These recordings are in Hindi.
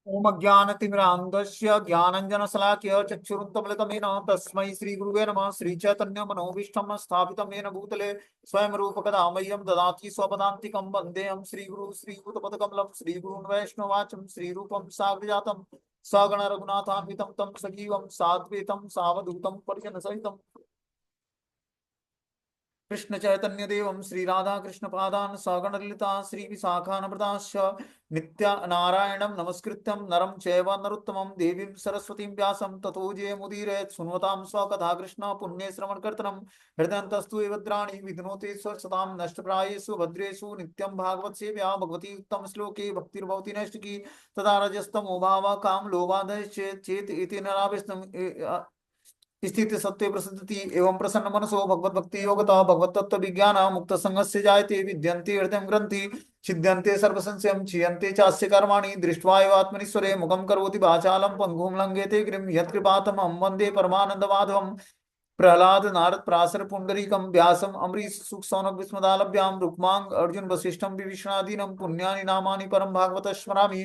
ओम ज्ञानतिमिरान्धस्य ज्ञानञ्जनशलाकया चक्षुरुन्मीलितं तस्मै श्रीगुरुवे नमः। श्रीचैतन्यमनोभीष्टं स्थापितं येन भूतले स्वयं रूपकदा मह्यं ददाति स्वपदान्तिकं वन्देऽहं श्रीगुरु श्रीयुतपदकमलं श्रीगुरून् वैष्णवाचं श्रीरूपं साग्रजातं सगण रघुनाथान्वितं तं सजीवं साद्वैतं सावधूतं परिजनसहितं कृष्ण चैतन्य देवं श्री राधा कृष्ण पादान सगण ललिता श्री विशाखानप्रदाश्च नित्या नारायणं नमस्कृत्यं नरं चैव नरोत्तमं देवीं सरस्वतीं व्यासं ततो जयमुदीरयेत् सुन्वतां स्वकथा कृष्ण पुण्ये श्रवणकीर्तनं हृदयन्तस्तु एवद्राणि विघ्नोते स्वसतां नष्टप्रायेषु भद्रेषु नित्यं भागवत सेव्या भगवती उत्तम श्लोके भक्तिर्भवति नैष्टिकी तदा रजस्तमो भावः काम लोभादश्चेत् चेत् इति नराविष्णु स्थिति सत्य प्रसिद्धि एवं प्रसन्न मनसो भगवत भक्ति योगता भगवत तत्व विज्ञान मुक्त संगस्य जायते विद्यन्ते हृदय ग्रंथि छिद्यन्ते सर्व संशयं क्षीयन्ते चास्य कर्माणि दृष्ट्वा एव आत्मनीश्वरे मुखं करोति वाचालं पंगुं लंघयते गिरिं यत्कृपातमहं वन्दे परमानंद माधवम् प्रहलाद नारद पराशर पुंडरीकं व्यासम अम्बरीश सुख सौनक विस्मदालभ्याम रुक्मांग अर्जुन वशिष्ठम विभीषणादीनं पुण्यानि नामानि परम भागवत स्मरामि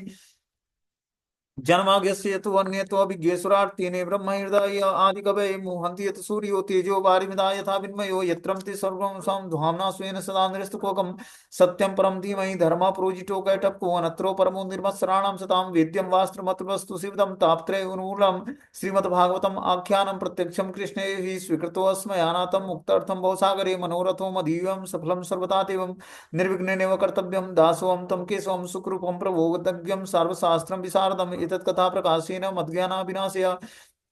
जन्माद्यस्य यतो अन्यतो विज्ञेश्वरार्थिने ब्रह्महृदय आदिकवये मुह्यन्ति यत् सूर्यो तेजो वारिमिदा यथा विन्मयो यत्रं ते सर्वं धाम्ना स्वेन सदा निरस्तकोकं सत्यं परं धीमहि धर्मः प्रोजितो कैटप्को अनत्रो परमो निर्मत्सराणां सतां वेद्यं वास्त्रमतुलस्तु शिवदं तापत्रय उन्मूलं श्रीमद्भागवतम् आख्यानं प्रत्यक्षं कृष्णे हि स्वीकृतोऽस्मयानाथं मुक्तार्थं भवसागरे मनोरथो मदीयं सफलं सर्वदा देवं निर्विघ्नेनैव कर्तव्यं दासोऽहं तं केशवं सुकृपं प्रभोगतज्ञं सर्वशास्त्रं विशारदम् एतत् कथा प्रकाशेन मद्ज्ञानाविनाशय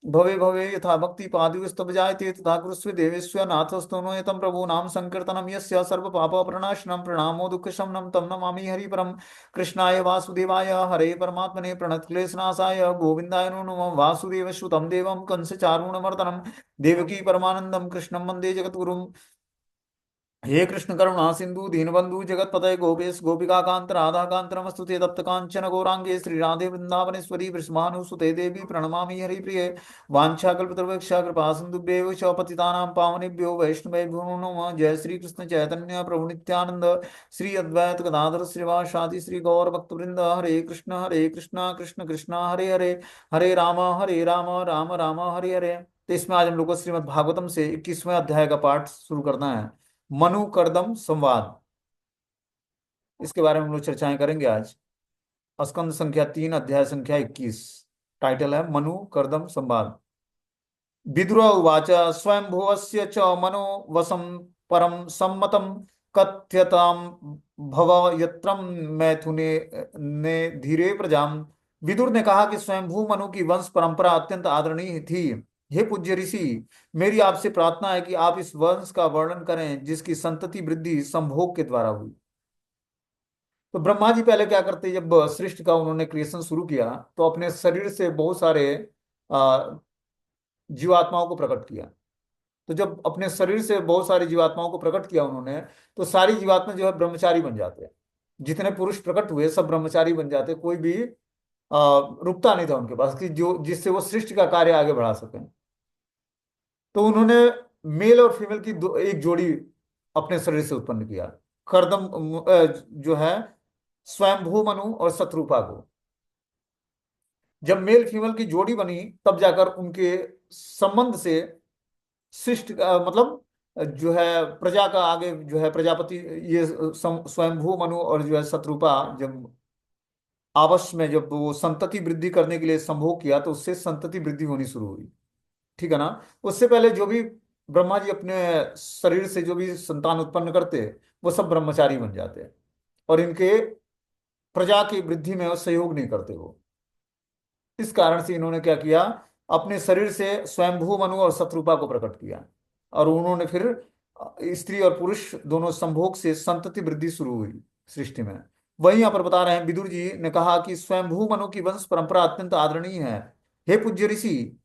भवे भवे यथा भक्ति पादुस्तव जायते तथा कुरुष्व देवेश्वर नाथस्तोनो यतं प्रभु नाम संकीर्तनं यस्य सर्वपापप्रणाशनं प्रणामो दुःखशमनं तं नमामि हरिपरं कृष्णाय वासुदेवाय हरे परमात्मने प्रणतक्लेशनाशाय गोविन्दाय नमो नमः वासुदेव श्रुतं देवं कंसचारूणमर्दनं देवकी परमानन्दं कृष्णं वन्दे जगद्गुरुं हे कृष्ण करुणा सिंधु दीनबंधु जगतपतये गोपेश गोपिका कांत राधा कांत नमस्तुते तप्त कांचन गौरांगे श्री राधे वृंदावनेश्वरी वृषभानुसुते देवी प्रणमामि हरिप्रिये वाञ्छाकल्पतरुवक्षा कृपा सिन्धुभ्येव च पतितानां पावनेभ्यो वैष्णवेभ्यो नमः। जय श्री कृष्ण चैतन्य प्रभु नित्यानंद श्री अद्वैत गदाधर श्रीवासादि श्री गौर भक्तवृंद हरे कृष्ण कृष्ण कृष्ण हरे हरे हरे राम राम राम हरे हरे। तो इसमें आज हम लोग को श्रीमद् भागवतम से 21वें अध्याय का पाठ शुरू करना है। मनु कर्दम संवाद, इसके बारे में हम लोग चर्चाएं करेंगे आज। स्कंद संख्या 3 अध्याय संख्या 21। टाइटल है मनु कर्दम संवाद। विदुर उवाच स्वयंभुवस्य च मनो वसं परम सम्मतम कथ्यतां भव यत्रम मैथुने ने धीरे प्रजाम। विदुर ने कहा कि स्वयंभू मनु की वंश परंपरा अत्यंत आदरणीय थी। हे पूज्य ऋषि, मेरी आपसे प्रार्थना है कि आप इस वंश का वर्णन करें जिसकी संतति वृद्धि संभोग के द्वारा हुई। तो ब्रह्मा जी पहले क्या करते, जब सृष्टि का उन्होंने क्रिएशन शुरू किया तो अपने शरीर से बहुत सारे आ, जीवात्माओं को प्रकट किया। तो जब अपने शरीर से बहुत सारी जीवात्माओं को प्रकट किया उन्होंने, तो सारी जीवात्मा जो है ब्रह्मचारी बन जाते हैं। जितने पुरुष प्रकट हुए सब ब्रह्मचारी बन जाते, कोई भी रुकता नहीं था उनके पास कि जो जिससे वो सृष्टि का कार्य आगे बढ़ा सकें। तो उन्होंने मेल और फीमेल की एक जोड़ी अपने शरीर से उत्पन्न किया। करदम जो है स्वयंभू मनु और शत्रुपा को। जब मेल फीमेल की जोड़ी बनी तब जाकर उनके संबंध से शिष्ट मतलब जो है प्रजा का आगे जो है प्रजापति, ये स्वयंभू मनु और जो है शत्रुपा जब आपस में जब वो संतति वृद्धि करने के लिए संभोग किया तो उससे संतति वृद्धि होनी शुरू हुई। ठीक है ना। उससे पहले जो भी ब्रह्मा जी अपने शरीर से जो भी संतान उत्पन्न करते वो सब ब्रह्मचारी बन जाते और इनके प्रजा की वृद्धि में वो सहयोग नहीं करते वो। इस कारण से इन्होंने क्या किया, अपने शरीर से स्वयंभू मनु और शत्रुपा को प्रकट किया और उन्होंने फिर स्त्री और पुरुष दोनों संभोग से संतति वृद्धि शुरू हुई सृष्टि में। वही यहाँ पर बता रहे हैं, विदुर जी ने कहा कि स्वयंभू मनु की वंश परंपरा अत्यंत आदरणीय है। हे पूज्य ऋषि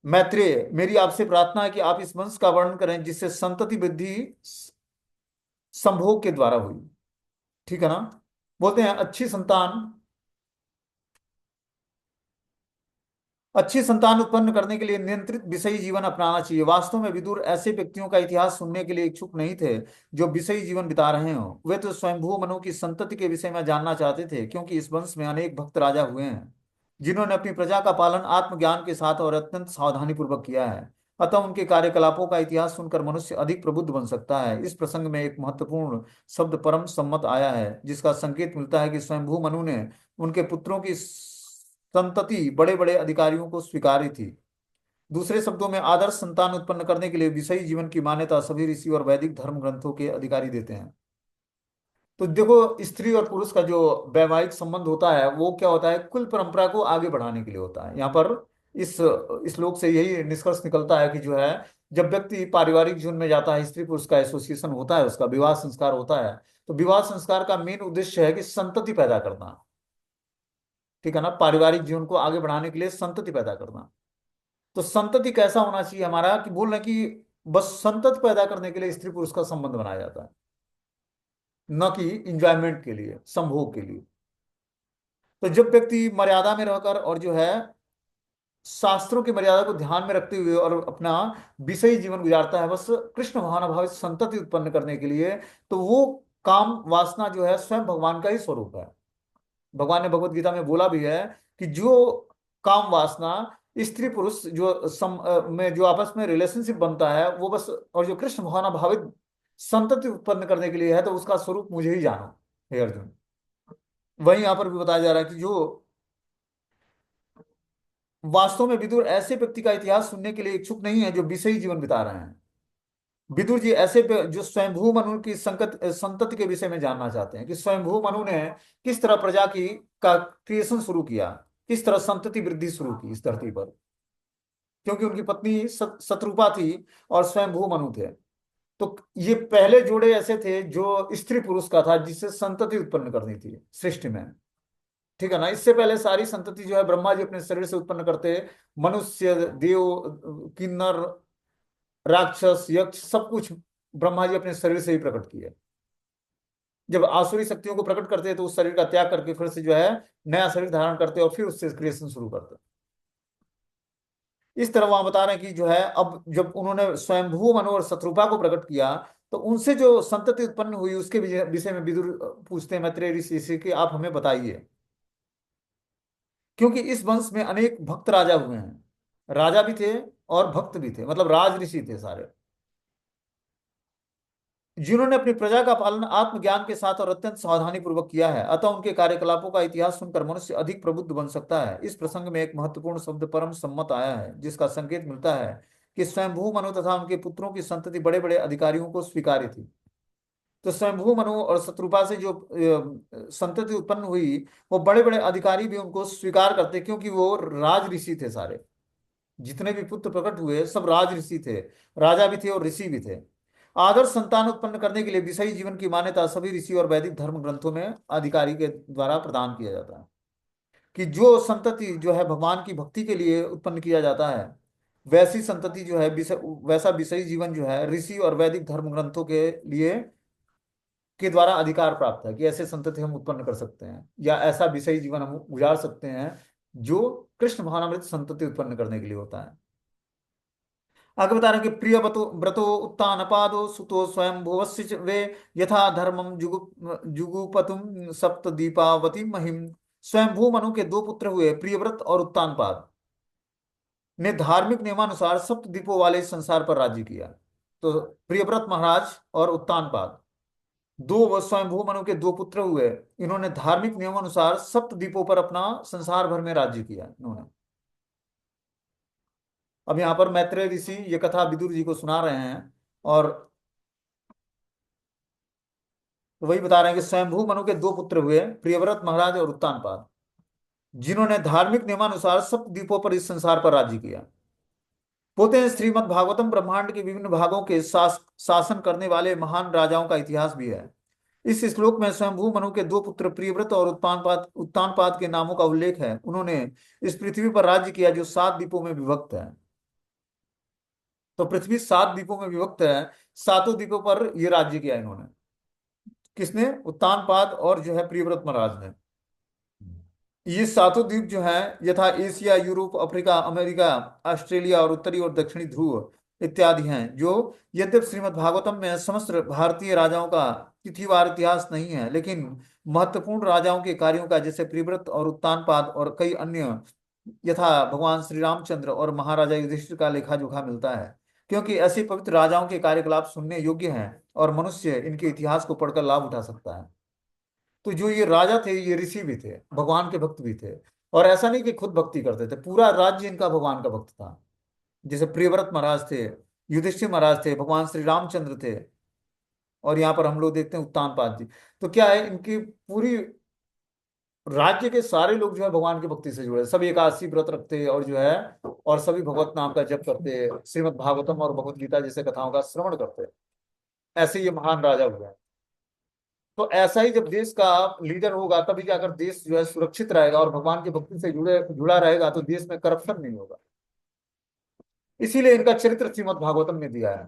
मैत्रेय, मेरी आपसे प्रार्थना है कि आप इस वंश का वर्णन करें जिससे संतति वृद्धि संभोग के द्वारा हुई। ठीक है ना। बोलते हैं अच्छी संतान अच्छी संतान उत्पन्न करने के लिए नियंत्रित विषयी जीवन अपनाना चाहिए। वास्तव में विदुर ऐसे व्यक्तियों का इतिहास सुनने के लिए इच्छुक नहीं थे जो विषयी जीवन बिता रहे हों। वे तो स्वयंभू मनु की संतति के विषय में जानना चाहते थे, क्योंकि इस वंश में अनेक भक्त राजा हुए हैं जिन्होंने अपनी प्रजा का पालन आत्मज्ञान के साथ और अत्यंत सावधानी पूर्वक किया है। अतः उनके कार्यकलापों का इतिहास सुनकर मनुष्य अधिक प्रबुद्ध बन सकता है। इस प्रसंग में एक महत्वपूर्ण शब्द परम सम्मत आया है, जिसका संकेत मिलता है कि स्वयंभू मनु ने उनके पुत्रों की संतति बड़े बड़े अधिकारियों को स्वीकारी थी। दूसरे शब्दों में आदर्श संतान उत्पन्न करने के लिए विषयी जीवन की मान्यता सभी ऋषि और वैदिक धर्म ग्रंथों के अधिकारी देते हैं। तो देखो, स्त्री और पुरुष का जो वैवाहिक संबंध होता है वो क्या होता है, कुल परंपरा को आगे बढ़ाने के लिए होता है। यहाँ पर इस श्लोक से यही निष्कर्ष निकलता है कि जो है, जब व्यक्ति पारिवारिक जीवन में जाता है, स्त्री पुरुष का एसोसिएशन होता है, उसका विवाह संस्कार होता है, तो विवाह संस्कार का मेन उद्देश्य है कि संतति पैदा करना। ठीक है ना, पारिवारिक जीवन को आगे बढ़ाने के लिए संतति पैदा करना। तो संतति कैसा होना चाहिए हमारा, कि बोल रहे हैं कि बस संतति पैदा करने के लिए स्त्री पुरुष का संबंध बनाया जाता है, न कि इंजॉयमेंट के लिए, संभोग के लिए। तो जब व्यक्ति मर्यादा में रहकर और जो है शास्त्रों की मर्यादा को ध्यान में रखते हुए और अपना विषयी जीवन गुजारता है बस कृष्ण भावनाभावित संतति उत्पन्न करने के लिए, तो वो काम वासना जो है स्वयं भगवान का ही स्वरूप है। भगवान ने भगवत गीता में बोला भी है कि जो काम वासना स्त्री पुरुष जो में जो आपस में रिलेशनशिप बनता है वो बस, और जो कृष्ण भावना भावित संतति उत्पन्न करने के लिए है, तो उसका स्वरूप मुझे ही जानो, हे अर्जुन। वही यहाँ पर भी बताया जा रहा है कि जो वास्तव में विदुर ऐसे व्यक्ति का इतिहास सुनने के लिए इच्छुक नहीं है जो विषयी जीवन बिता रहे हैं। विदुर जी ऐसे जो स्वयंभू मनु की संकत संतति के विषय में जानना चाहते हैं कि स्वयंभू मनु ने किस तरह प्रजा की का क्रिएशन शुरू किया, किस तरह संतति वृद्धि शुरू की इस धरती पर, क्योंकि उनकी पत्नी शत्रुपा थी और स्वयंभू मनु थे। तो ये पहले जोड़े ऐसे थे जो स्त्री पुरुष का था, जिससे संतति उत्पन्न करनी थी सृष्टि में। ठीक है ना, इससे पहले सारी संतति जो है ब्रह्मा जी अपने शरीर से उत्पन्न करते, मनुष्य, देव, किन्नर, राक्षस, यक्ष, सब कुछ ब्रह्मा जी अपने शरीर से ही प्रकट किए। जब आसुरी शक्तियों को प्रकट करते हैं तो उस शरीर का त्याग करके फिर से जो है नया शरीर धारण करते और फिर उससे क्रिएशन शुरू करते। इस तरह वहां बता रहे हैं कि जो है, अब जब उन्होंने स्वयंभू मनु और शत्रुपा को प्रकट किया, तो उनसे जो संतति उत्पन्न हुई उसके विषय में विदुर पूछते हैं मैत्रेय ऋषि से कि आप हमें बताइए, क्योंकि इस वंश में अनेक भक्त राजा हुए हैं। राजा भी थे और भक्त भी थे, मतलब राज ऋषि थे सारे, जिन्होंने अपनी प्रजा का पालन आत्मज्ञान के साथ और अत्यंत सावधानी पूर्वक किया है। अतः उनके कार्यकलापों का इतिहास सुनकर मनुष्य अधिक प्रबुद्ध बन सकता है। इस प्रसंग में एक महत्वपूर्ण शब्द परम सम्मत आया है, जिसका संकेत मिलता है कि स्वयंभू मनु तथा उनके पुत्रों की संतति बड़े बड़े अधिकारियों को स्वीकार्य थी। तो स्वयंभू मनु और शत्रुपा से जो संतति उत्पन्न हुई, वो बड़े बड़े अधिकारी भी उनको स्वीकार करते, क्योंकि वो राज ऋषि थे सारे। जितने भी पुत्र प्रकट हुए सब राज ऋषि थे, राजा भी थे और ऋषि भी थे। आदर्श संतान उत्पन्न करने के लिए विषयी जीवन की मान्यता सभी ऋषि और वैदिक धर्म ग्रंथों में अधिकारी के द्वारा प्रदान किया जाता है। कि जो संतति जो है भगवान की भक्ति के लिए उत्पन्न किया जाता है, वैसी संतति जो है वैसा विषयी जीवन जो है ऋषि और वैदिक धर्म ग्रंथों के लिए के द्वारा अधिकार प्राप्त है, कि ऐसे संतति हम उत्पन्न कर सकते हैं या ऐसा विषयी जीवन हम गुजार सकते हैं जो कृष्ण भावनामृत संतति उत्पन्न करने के लिए होता है। आगे बता रहे हैं कि प्रिय व्रतो उत्तानपादो सुतो स्वयं भुवस्य वे यथा धर्मम जुगुपतुम सप्त दीपावती महिम। स्वयंभू मनु के दो पुत्र हुए, प्रियव्रत और उत्तानपाद, ने धार्मिक नियमानुसार सप्त दीपों वाले इस संसार पर राज्य किया। तो प्रियव्रत महाराज और उत्तानपाद दो स्वयंभू मनु के दो पुत्र हुए, इन्होंने धार्मिक नियमानुसार सप्त दीपों पर अपना संसार भर में राज्य किया इन्होंने। अब यहाँ पर मैत्रेय ऋषि ये कथा विदुर जी को सुना रहे हैं, और वही बता रहे हैं कि स्वयंभू मनु के दो पुत्र हुए, प्रियव्रत महाराज और उत्तानपाद, जिन्होंने धार्मिक नियमानुसार सप्त द्वीपों पर इस संसार पर राज्य किया। पोते हैं श्रीमद् भागवतम ब्रह्मांड के विभिन्न भागों के शासन करने वाले महान राजाओं का इतिहास भी है। इस श्लोक में स्वयंभू मनु के दो पुत्र प्रियव्रत और उत्तानपाद के नामों का उल्लेख है। उन्होंने इस पृथ्वी पर राज्य किया जो 7 द्वीपों में विभक्त है। तो पृथ्वी 7 द्वीपों में विभक्त है, सातों द्वीपों पर यह राज्य किया इन्होंने। किसने? उत्तानपाद और जो है प्रियव्रत महाराज ने। ये सातों द्वीप जो हैं यथा Asia, Europe, Africa, America, Australia और उत्तरी और दक्षिणी ध्रुव इत्यादि हैं, जो यद्यप श्रीमद् भागवतम में समस्त भारतीय राजाओं का तिथिवार इतिहास नहीं है, लेकिन महत्वपूर्ण राजाओं के कार्यों का, जैसे प्रिव्रत और उत्तानपाद और कई अन्य, यथा भगवान श्री रामचंद्र और महाराजा युधिष्ठिर का लेखा जोखा मिलता है, क्योंकि ऐसे पवित्र राजाओं के कार्यकलाप सुनने योग्य हैं और मनुष्य इनके इतिहास को पढ़कर लाभ उठा सकता है। तो जो ये राजा थे ये ऋषि भी थे, भगवान के भक्त भी थे, और ऐसा नहीं कि खुद भक्ति करते थे, पूरा राज्य इनका भगवान का भक्त था। जैसे प्रियव्रत महाराज थे, युधिष्ठिर महाराज थे, भगवान श्री रामचंद्र थे, और यहाँ पर हम लोग देखते हैं उत्तानपाद जी। तो क्या है, इनकी पूरी राज्य के सारे लोग जो है भगवान की भक्ति से जुड़े, सभी एकादशी व्रत रखते और जो है, और सभी भगवत नाम का जप करते, श्रीमद् भागवतम और भगवत गीता जैसे कथाओं का श्रवण करते। ऐसे ये महान राजा हुए। तो ऐसा ही जब देश का लीडर होगा तभी जाकर देश जो है सुरक्षित रहेगा, और भगवान की भक्ति से जुड़ा रहेगा, तो देश में करप्शन नहीं होगा। इसीलिए इनका चरित्र श्रीमद् भागवतम में दिया है।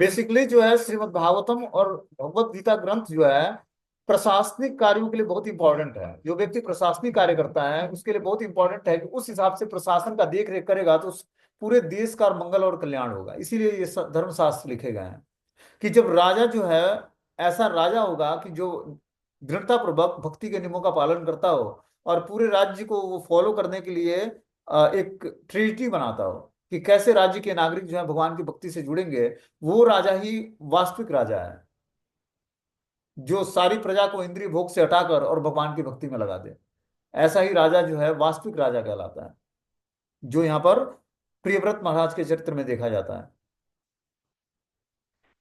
बेसिकली जो है श्रीमद् भागवतम और भगवत गीता ग्रंथ जो है प्रशासनिक कार्यों के लिए बहुत इंपॉर्टेंट है। जो व्यक्ति प्रशासनिक कार्य करता है उसके लिए बहुत इंपॉर्टेंट है कि उस हिसाब से प्रशासन का देख रेख करेगा तो उस पूरे देश का मंगल और कल्याण होगा। इसीलिए ये धर्मशास्त्र लिखे गए हैं कि जब राजा जो है, ऐसा राजा होगा कि जो दृढ़तापूर्वक भक्ति के नियमों का पालन करता हो और पूरे राज्य को वो फॉलो करने के लिए एक ट्रिनिटी बनाता हो कि कैसे राज्य के नागरिक जो है भगवान की भक्ति से जुड़ेंगे, वो राजा ही वास्तविक राजा है, जो सारी प्रजा को इंद्रिय भोग से हटाकर और भगवान की भक्ति में लगा दे। ऐसा ही राजा जो है वास्तविक राजा कहलाता है, जो यहाँ पर प्रियव्रत महाराज के चरित्र में देखा जाता है।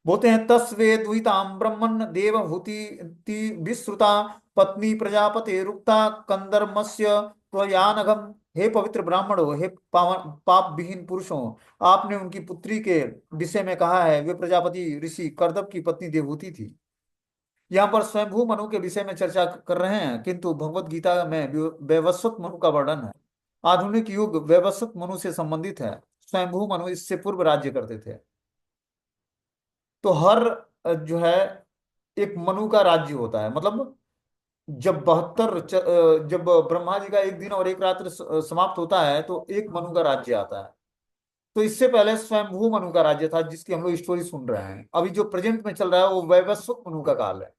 बोलते हैं तस्वे द्विताम ब्रह्मण देवभूति विश्रुता पत्नी प्रजापते रुक्ता कंदर्मस्य त्वयानघम। हे पवित्र ब्राह्मणों, हे पावन पाप विहीन पुरुषों, आपने उनकी पुत्री के विषय में कहा है, वे प्रजापति ऋषि करदब की पत्नी देवहूति थी। यहाँ पर स्वयंभू मनु के विषय में चर्चा कर रहे हैं, किंतु भगवत गीता में वैवस्वत मनु का वर्णन है। आधुनिक युग वैवस्वत मनु से संबंधित है। स्वयंभू मनु इससे पूर्व राज्य करते थे। तो हर जो है एक मनु का राज्य होता है, मतलब जब जब ब्रह्मा जी का एक दिन और एक रात्र समाप्त होता है तो एक मनु का राज्य आता है। तो इससे पहले स्वयंभू मनु का राज्य था, जिसकी हम लोग स्टोरी सुन रहे हैं। अभी जो प्रेजेंट में चल रहा है वो वैवस्वत मनु का काल है,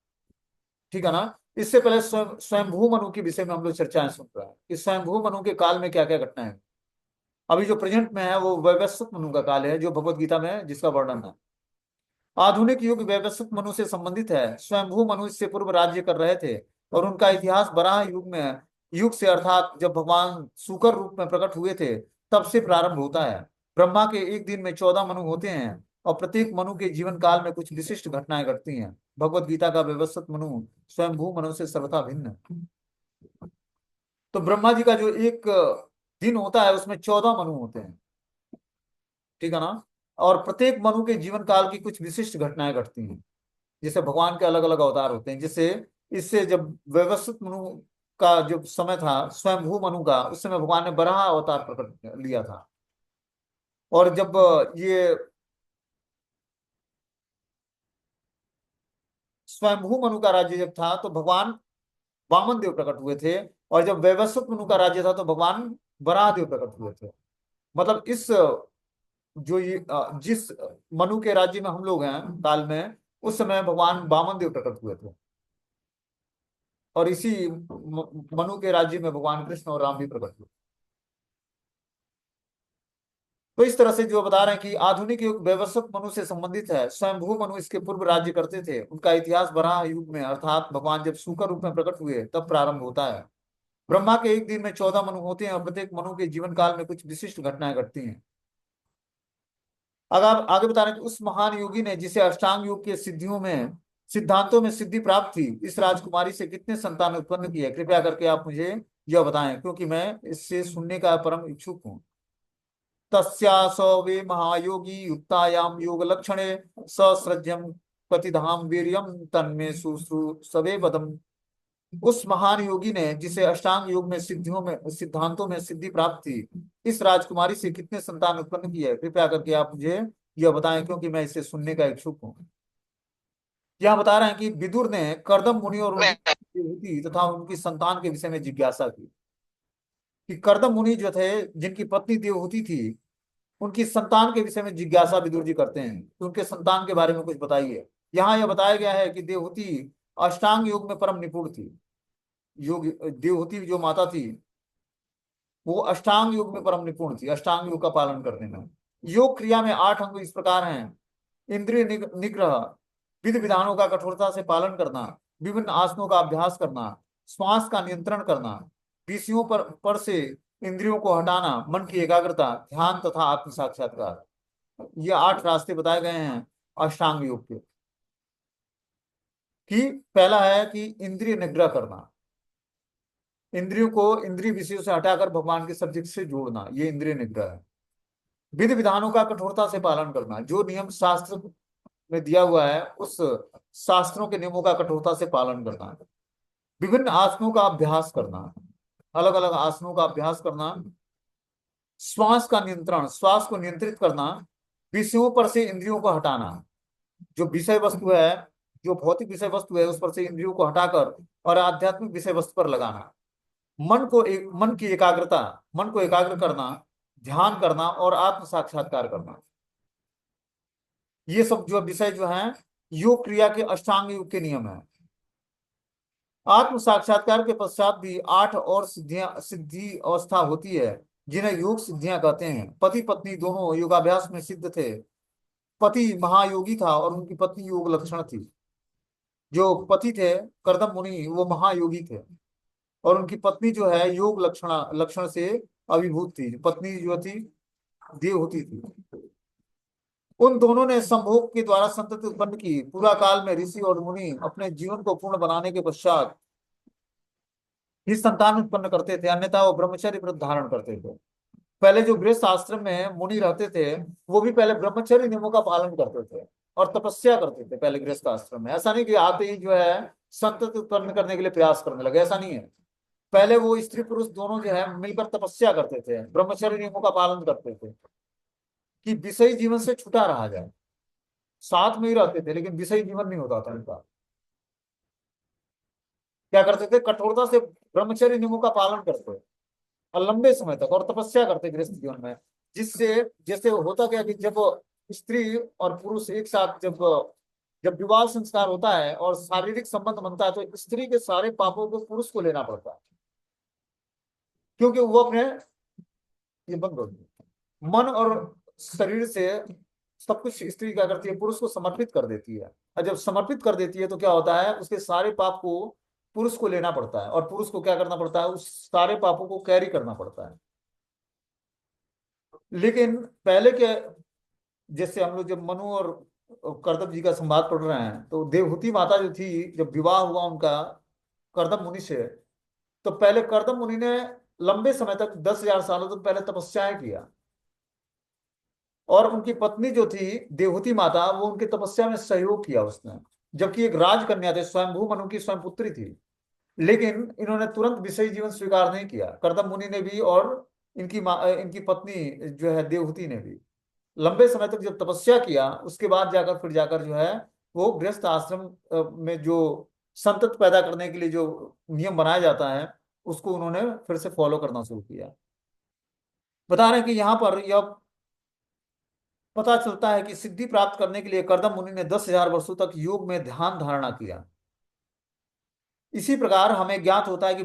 ठीक है ना। इससे पहले स्वयंभू मनु के विषय में हम लोग चर्चाएं सुन रहे हैं कि स्वयंभू मनु के काल में क्या क्या घटनाएं हैं। अभी जो प्रेजेंट में है वो वैवस्वत मनु का काल है, जो भगवत गीता में जिसका वर्णन है। आधुनिक युग वैवस्वत मनु से संबंधित है। स्वयंभू मनु इससे पूर्व राज्य कर रहे थे, और उनका इतिहास बराह युग से, अर्थात जब भगवान सूकर रूप में प्रकट हुए थे तब से प्रारंभ होता है। ब्रह्मा के एक दिन में 14 मनु होते हैं, और प्रत्येक मनु के जीवन काल में कुछ विशिष्ट घटनाएं घटती हैं। भगवत गीता का वैवस्वत मनु स्वयंभू मनु से सर्वथा भिन्न है। तो ब्रह्मा जी का जो एक दिन होता है उसमें 14 मनु होते हैं, ठीक है ना। और प्रत्येक मनु के जीवन काल की कुछ विशिष्ट घटनाएं घटती हैं, जैसे भगवान के अलग अलग अवतार होते हैं। जैसे इससे जब व्यवस्थित मनु का जो समय था, स्वयंभू मनु का, उस समय भगवान ने बराह अवतार प्रकट लिया था। और जब ये स्वयंभू मनु का राज्य जब था तो भगवान वामन देव प्रकट हुए थे, और जब वैवस्वत मनु का राज्य था तो भगवान बराह देव प्रकट हुए थे। मतलब इस जो ये जिस मनु के राज्य में हम लोग हैं काल में, उस समय भगवान वामन देव प्रकट हुए थे, और इसी मनु के राज्य में भगवान कृष्ण और राम भी प्रकट हुए। तो इस तरह से जो बता रहे हैं कि आधुनिक युग वैवस्वत मनु से संबंधित है। स्वयंभू मनु इसके पूर्व राज्य करते थे। उनका इतिहास बराह युग में, अर्थात भगवान जब सूकर रूप में प्रकट हुए तब प्रारंभ होता है। ब्रह्मा के एक दिन में 14 मनु होते हैं, और प्रत्येक मनु के जीवन काल में कुछ विशिष्ट घटनाएं घटती हैं। अगर आगे बता रहे हैं कि उस महान योगी ने, जिसे अष्टांग योग के सिद्धांतों में सिद्धि प्राप्त थी, इस राजकुमारी से कितने संतान उत्पन्न किए, कृपया करके आप मुझे यह बताएं, क्योंकि मैं इससे सुनने का परम इच्छुक हूँ। तस्या स वे महायोगी युक्तायाम योग लक्षणे ससृज्यम प्रतिधाम वीर्यम तन्मे सुश्रु सवे वदम। उस महान योगी ने, जिसे अष्टांग योग में सिद्धांतों में सिद्धि प्राप्त थी, इस राजकुमारी से कितने संतान उत्पन्न किए, कृपया करके आप मुझे यह बताएं, क्योंकि मैं इसे सुनने का इच्छुक हूँ। यहाँ बता रहे हैं कि विदुर ने कर्दम मुनि और उनकी देवहूति तथा उनकी संतान के विषय में जिज्ञासा की। कि कर्दम मुनि जो थे, जिनकी पत्नी देवहूति थी, उनकी संतान के विषय में जिज्ञासा विदुर जी करते हैं कि उनके संतान के बारे में कुछ बताइए। यहाँ यह बताया गया है कि देवहूति अष्टांग योग में परम निपुण थी। योग देवहूति जो माता थी वो अष्टांग योग में परम निपुण थी, अष्टांग योग का पालन करने में। योग क्रिया में 8 अंग इस प्रकार हैं: इंद्रिय निग्रह, विधि विधानों का कठोरता से पालन करना, विभिन्न आसनों का अभ्यास करना, श्वास का नियंत्रण करना, विषयों पर से इंद्रियों को हटाना, मन की एकाग्रता, ध्यान तथा आत्म साक्षात्कार। ये 8 रास्ते बताए गए हैं अष्टांग योग के। कि पहला है कि इंद्रिय निग्रह करना, इंद्रियों को इंद्रिय विषयों से हटाकर भगवान के सब्जेक्ट से जोड़ना, ये इंद्रिय निग्रह है। विधि विधानों का कठोरता से पालन करना, जो नियम शास्त्र में दिया हुआ है उस शास्त्रों के नियमों का कठोरता से पालन करना। विभिन्न आसनों का अभ्यास करना, अलग अलग आसनों का अभ्यास करना। श्वास का नियंत्रण, श्वास को नियंत्रित करना। विषयों पर से इंद्रियों को हटाना, जो विषय वस्तु है, जो भौतिक विषय वस्तु है उस पर से इंद्रियों को हटाकर और आध्यात्मिक विषय वस्तु पर लगाना। मन की एकाग्रता, मन को एकाग्र करना, ध्यान करना और आत्म साक्षात्कार करना। ये सब जो विषय जो हैं योग क्रिया के अष्टांग योग के नियम है। आत्म साक्षात्कार के पश्चात भी 8 और सिद्धि अवस्था होती है जिन्हें योग सिद्धियां कहते हैं। पति पत्नी दोनों योगाभ्यास में सिद्ध थे। पति महायोगी था और उनकी पत्नी योग लक्षण थी। जो पति थे कर्दम मुनि वो महायोगी थे और उनकी पत्नी जो है योग लक्षण से अभिभूत थी। पत्नी जो थी देवहूति थी। उन दोनों ने संभोग के द्वारा संतति उत्पन्न की। पूरा काल में ऋषि और मुनि अपने जीवन को पूर्ण बनाने के पश्चात ही संतान उत्पन्न करते थे, अन्यथा वो ब्रह्मचर्य व्रत धारण करते थे। पहले जो गृहस्थ आश्रम में मुनि रहते थे वो भी पहले ब्रह्मचर्य नियमों का पालन करते थे और तपस्या करते थे पहले गृहस्थ आश्रम में। ऐसा नहीं कि आते ही जो है संतति उत्पन्न करने के लिए प्रयास करने लगे, ऐसा नहीं है। पहले वो स्त्री पुरुष दोनों जो है मिलकर तपस्या करते थे, ब्रह्मचर्य नियमों का पालन करते थे कि विषयी जीवन से छुटा रहा जाए। साथ में ही रहते थे लेकिन विषयी जीवन नहीं होता था उनका। क्या करते थे? कठोरता से ब्रह्मचर्य नियमों का पालन करते और लंबे समय तक और तपस्या करते गृहस्थ जीवन में। जिससे जैसे होता क्या कि जब स्त्री और पुरुष एक साथ जब जब विवाह संस्कार होता है और शारीरिक संबंध बनता है तो स्त्री के सारे पापों को पुरुष को लेना पड़ता है, क्योंकि वो अपने ये बंद हो गया मन और शरीर से सब कुछ स्त्री क्या करती है, पुरुष को समर्पित कर देती है। और जब समर्पित कर देती है तो क्या होता है, उसके सारे पाप को पुरुष को लेना पड़ता है और पुरुष को क्या करना पड़ता है, उस सारे पापों को कैरी करना पड़ता है। लेकिन पहले के जैसे हम लोग जब मनु और कर्दम जी का संवाद पढ़ रहे हैं तो देवहूति माता जो थी जब विवाह हुआ उनका कर्दम मुनि से, तो पहले कर्दम मुनि ने लंबे समय तक 10,000 सालों तक पहले तपस्याएं किया और उनकी पत्नी जो थी देवहूति माता वो उनकी तपस्या में सहयोग किया उसने। जबकि एक राजकन्या थे, स्वयंभू मनु की स्वयं पुत्री थी, लेकिन इन्होंने तुरंत विषयी जीवन स्वीकार नहीं किया। कर्दम मुनि ने भी और इनकी पत्नी जो है देवहूति ने भी लंबे समय तक जब तपस्या किया उसके बाद जाकर फिर जाकर जो है वो गृहस्थ आश्रम में जो संतत पैदा करने के लिए जो नियम बनाया जाता है उसको उन्होंने फिर से फॉलो करना शुरू किया। बता रहे हैं कि यहाँ पर यह पता चलता है कि सिद्धि प्राप्त करने के लिए कर्दम मुनि ने 10,000 वर्षों तक योग में ध्यान धारणा किया। इसी प्रकार हमें ज्ञात होता है कि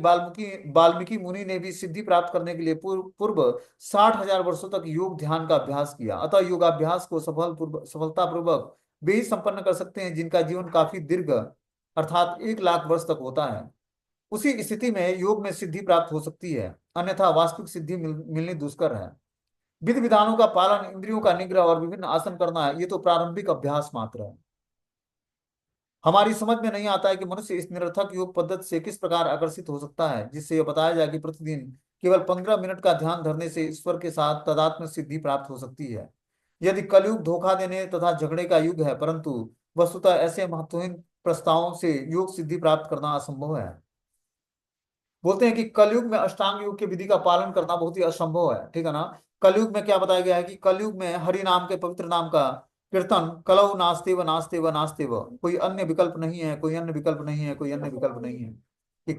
वाल्मीकि मुनि ने भी सिद्धि प्राप्त करने के लिए पूर्व 60,000 वर्षों तक योग ध्यान का अभ्यास किया। अतः योगाभ्यास को सफलतापूर्वक वे ही संपन्न कर सकते हैं जिनका जीवन काफी दीर्घ अर्थात 1 लाख वर्ष तक होता है। उसी स्थिति में योग में सिद्धि प्राप्त हो सकती है, अन्यथा वास्तविक सिद्धि मिलनी दुष्कर है। विधि विधानों का पालन, इंद्रियों का निग्रह और विभिन्न आसन करना है, ये तो प्रारंभिक अभ्यास मात्र है। हमारी समझ में नहीं आता है कि मनुष्य इस निरर्थक योग पद्धति से किस प्रकार आकर्षित हो सकता है जिससे यह बताया जाए कि प्रतिदिन केवल 15 मिनट का ध्यान धरने से ईश्वर के साथ तादात्म्य सिद्धि प्राप्त हो सकती है। यदि कलयुग धोखा देने तथा झगड़े का युग है, परंतु वस्तुतः ऐसे महत्वहीन प्रस्तावों से योग सिद्धि प्राप्त करना असंभव है। बोलते हैं कि कलयुग में अष्टांग योग की विधि का पालन करना बहुत ही असंभव है, ठीक है ना। कलयुग में क्या बताया गया है कि कलयुग में हरि नाम के पवित्र नाम का कीर्तन कलौ नास्ते व नास्ते व नास्ते व, कोई अन्य विकल्प नहीं है, कोई अन्य विकल्प नहीं है, कोई अन्य विकल्प नहीं है। कि